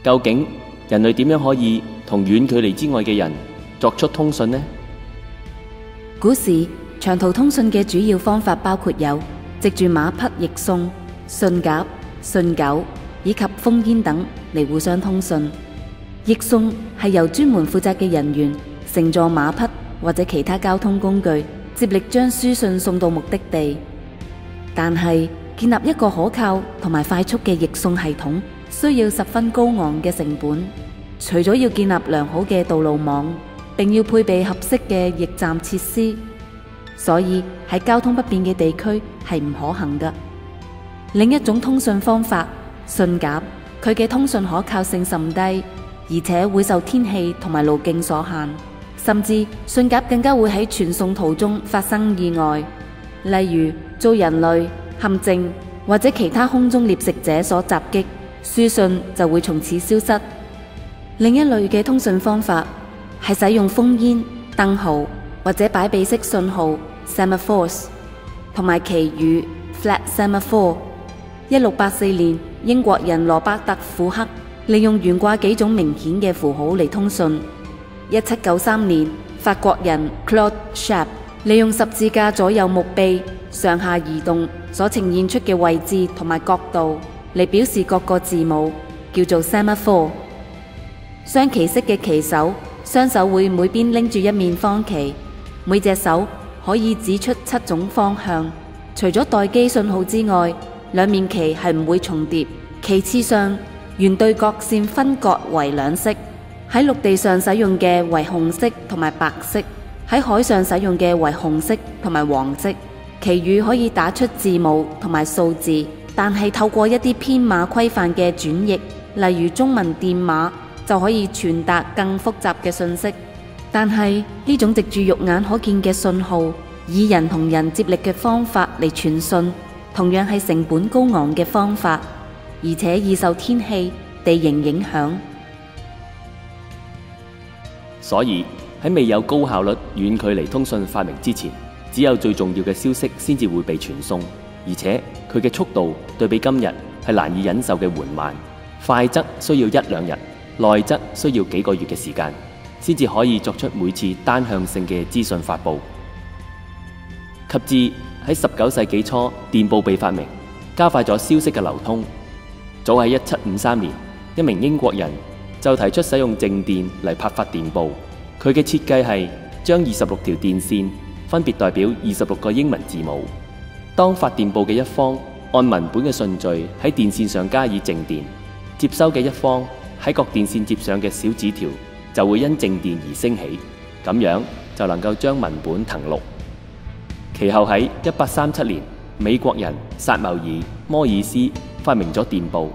究竟人類點樣可以同遠距離之外嘅人作出通訊呢？古時長途通訊嘅主要方法包括有藉住馬匹譯送、信鴿、信狗以及烽煙等嚟互相通訊。譯送係由專門負責嘅人員乘坐馬匹或者其他交通工具，接力將書信送到目的地。但係建立一個可靠同埋快速嘅譯送系統，需要十分高昂嘅成本。除咗要建立良好嘅道路網，並要配備合適嘅驛站設施，所以喺交通不便嘅地區係唔可行㗎。另一種通訊方法，信鴿，佢嘅通訊可靠性甚低，而且會受天氣同埋路徑所限，甚至信鴿更加會喺傳送途中發生意外，例如遭人類、陷阱或者其他空中獵食者所襲擊，書信就會從此消失。另一類嘅通訊方法係使用烽煙、燈號或者擺臂式信號 semaphores 同埋旗語 flat semaphore。1684年，英國人羅伯特·庫克利用懸掛幾種明顯嘅符號嚟通訊。1793年，法國人 Claude Schaap利用十字架左右木臂上下移動所呈現出嘅位置同埋角度嚟表示各個字母，叫做 semaphore。雙旗式嘅旗手，雙手會每邊拎住一面方旗，每隻手可以指出7種方向。除咗待機信號之外，兩面旗係唔會重疊。旗幟上圓對角線分割為兩色，喺陸地上使用嘅為紅色同埋白色，喺海上使用嘅為紅色同埋黃色。旗語可以打出字母同埋數字，但係透過一啲編碼規範嘅轉譯，例如中文電碼，就可以傳達更複雜嘅信息。但係呢種藉住肉眼可見嘅信號，以人同人接力嘅方法嚟傳信，同樣係成本高昂嘅方法，而且易受天氣、地形影響。所以喺未有高效率遠距離通訊發明之前，只有最重要嘅消息先至會被傳送，而且佢嘅速度對比今日係難以忍受嘅緩慢，快則需要1-2日，耐則需要幾個月嘅時間，先至可以作出每次單向性嘅資訊發佈。及至喺19世紀初，電報被發明，加快咗消息嘅流通。早喺1753年，一名英國人就提出使用靜電嚟拍發電報。佢嘅設計係將26條電線分別代表26個英文字母。當發電報嘅一方按文本嘅順序喺電線上加以靜電，接收嘅一方喺各電線接上嘅小紙條就會因靜電而升起，咁樣就能夠將文本謄錄。其後喺1837年，美國人薩繆爾·摩爾斯發明咗電報，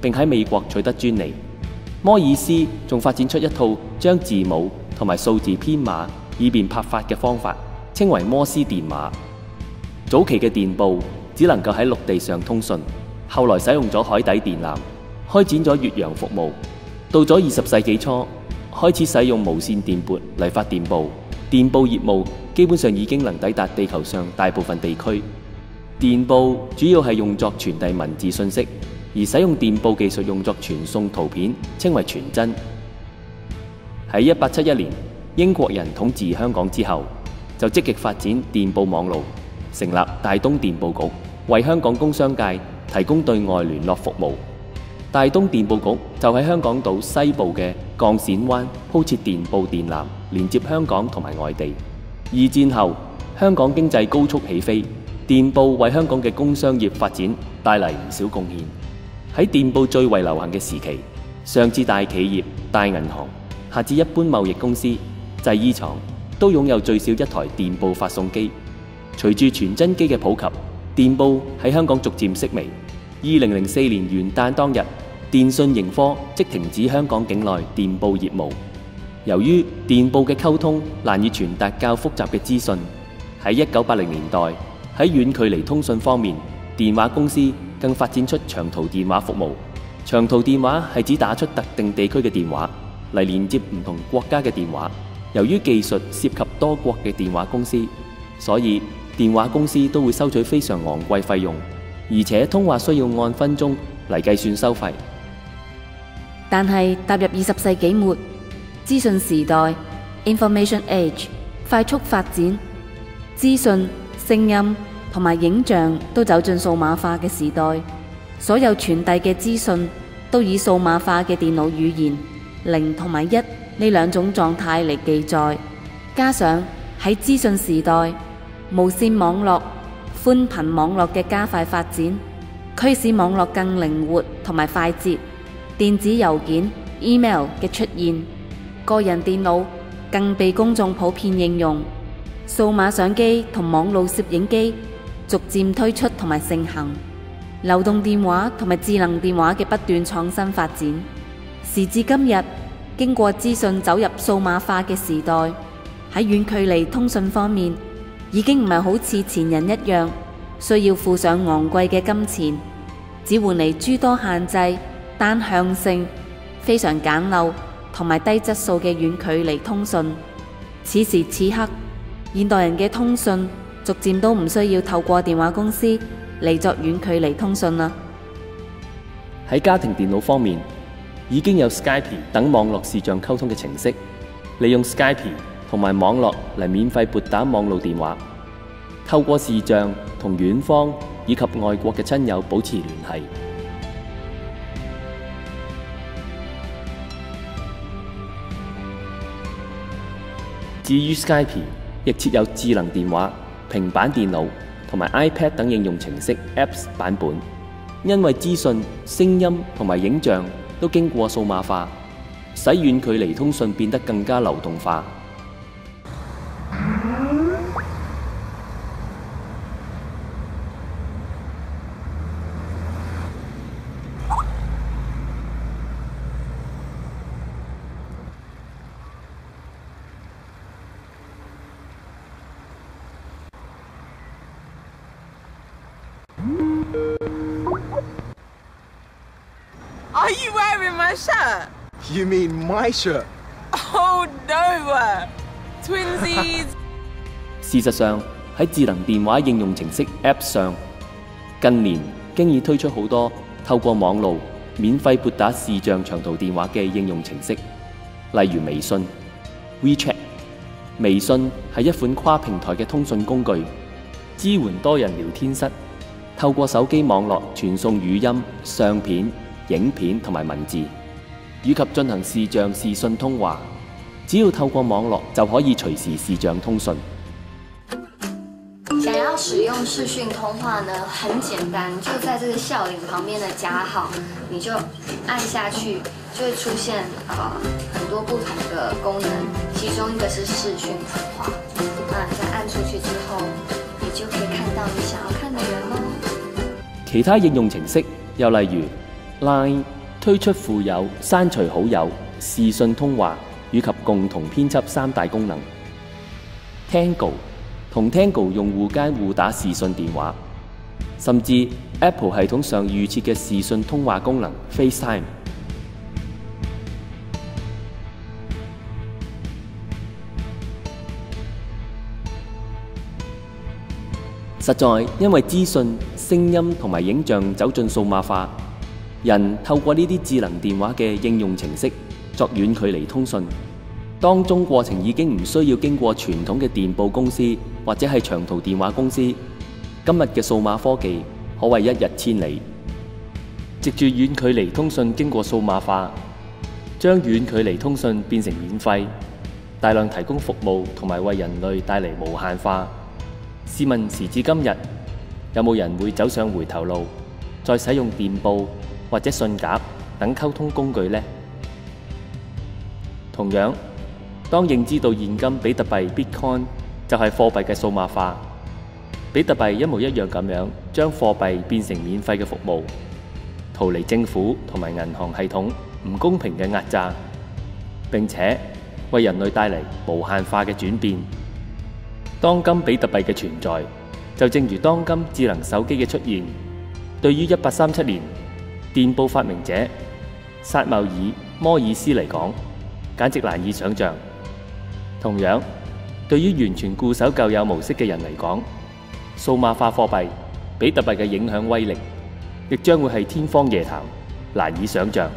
並喺美國取得專利。摩爾斯仲發展出一套將字母同埋數字編碼以便拍發嘅方法，稱為摩斯電碼。早期嘅電報只能夠喺陸地上通訊，後來使用咗海底電纜，開展咗越洋服務。到咗20世紀初，開始使用無線電波嚟發電報。電報業務基本上已經能抵達地球上大部分地區。電報主要係用作傳遞文字信息，而使用電報技術用作傳送圖片，稱為傳真。喺1871年，英國人統治香港之後，就積極發展電報網路，成立大東電報局，為香港工商界提供對外聯絡服務。大東電報局就喺香港島西部嘅鋼線灣鋪設電報電纜，連接香港同埋外地。二戰後，香港經濟高速起飛，電報為香港嘅工商業發展帶嚟唔少貢獻。喺電報最為流行嘅時期，上至大企業、大銀行，下至一般貿易公司、製衣廠，都擁有最少一台電報發送機。隨住傳真機嘅普及，電報喺香港逐漸式微。2004年元旦當日，電訊盈科即停止香港境內電報業務。由於電報嘅溝通難以傳達較複雜嘅資訊，喺1980年代，喺遠距離通訊方面，電話公司更發展出長途電話服務。長途電話係指打出特定地區嘅電話嚟連接唔同國家嘅電話。由於技術涉及多國嘅電話公司，所以電話公司都會收取非常昂貴費用，而且通話需要按分鐘嚟計算收費。但係踏入20世紀末，資訊時代 （Information Age） 快速發展，資訊、聲音同埋影像都走進數碼化嘅時代，所有傳遞嘅資訊都以數碼化嘅電腦語言0同埋1呢兩種狀態嚟記載。加上喺資訊時代，無線網絡、寬頻網絡嘅加快發展，驅使網絡更靈活同埋快捷。電子郵件 （email） 嘅出現，個人電腦更被公眾普遍應用。數碼相機同網路攝影機逐漸推出同埋盛行，流動電話同埋智能電話嘅不斷創新發展。時至今日，經過資訊走入數碼化嘅時代，喺遠距離通訊方面，已經唔係好似前人一樣需要付上昂貴嘅金錢，只換嚟諸多限制、單向性、非常簡陋同埋低質素嘅遠距離通訊。此時此刻，現代人嘅通訊逐漸都唔需要透過電話公司嚟作遠距離通訊啦。喺家庭電腦方面，已經有 Skype 等網絡視像溝通嘅程式，利用 Skype 同埋網絡嚟免費撥打網路電話，透過視像同遠方以及外國嘅親友保持聯繫。至於 Skype， 亦設有智能電話、平板電腦同埋 iPad 等應用程式 Apps 版本。因為資訊、聲音同埋影像都經過數碼化，使遠距離通訊變得更加流動化。Are you wearing my shirt? You mean my shirt? Oh no! Twinsies! 事實上，喺智能電話應用程式 App 上，近年經已推出好多透過網路免費撥打視像長途電話嘅應用程式，例如微信 WeChat。微信係一款跨平台嘅通訊工具，支援多人聊天室，透過手機網絡傳送語音、相片、影片同埋文字，以及進行視像視訊通話。只要透過網絡就可以隨時視像通訊。想要使用視訊通話呢，很簡單，就在這個笑臉旁邊的加號，你就按下去，就會出現很多不同的功能，其中一個是視訊通話。再按出去之後，你就可以看到你想要看的人咯。其他應用程式又例如 Line 推出附有刪除好友、視訊通話以及共同編輯3大功能。Tango 同 Tango 用戶間互打視訊電話，甚至 Apple 系統上預設嘅視訊通話功能 FaceTime。實在因為資訊、聲音同埋影像走進數碼化，人透過呢啲智能電話嘅應用程式作遠距離通訊，當中過程已經唔需要經過傳統嘅電報公司或者係長途電話公司。今日嘅數碼科技可謂一日千里，藉住遠距離通訊經過數碼化，將遠距離通訊變成免費，大量提供服務同埋為人類帶嚟無限化。試問時至今日，有冇人會走上回頭路，再使用電報或者信鴿等溝通工具呢？同樣，當認知到現今比特幣 Bitcoin 就係貨幣嘅數碼化，比特幣一模一樣咁樣將貨幣變成免費嘅服務，逃離政府同埋銀行系統唔公平嘅壓榨，並且為人類帶嚟無限化嘅轉變。當今比特幣嘅存在，就正如當今智能手機嘅出現，對於1837年電報發明者薩繆爾摩爾斯嚟講，簡直難以想像。同樣，對於完全固守舊有模式嘅人嚟講，數碼化貨幣比特幣嘅影響威力，亦將會係天方夜譚，難以想像。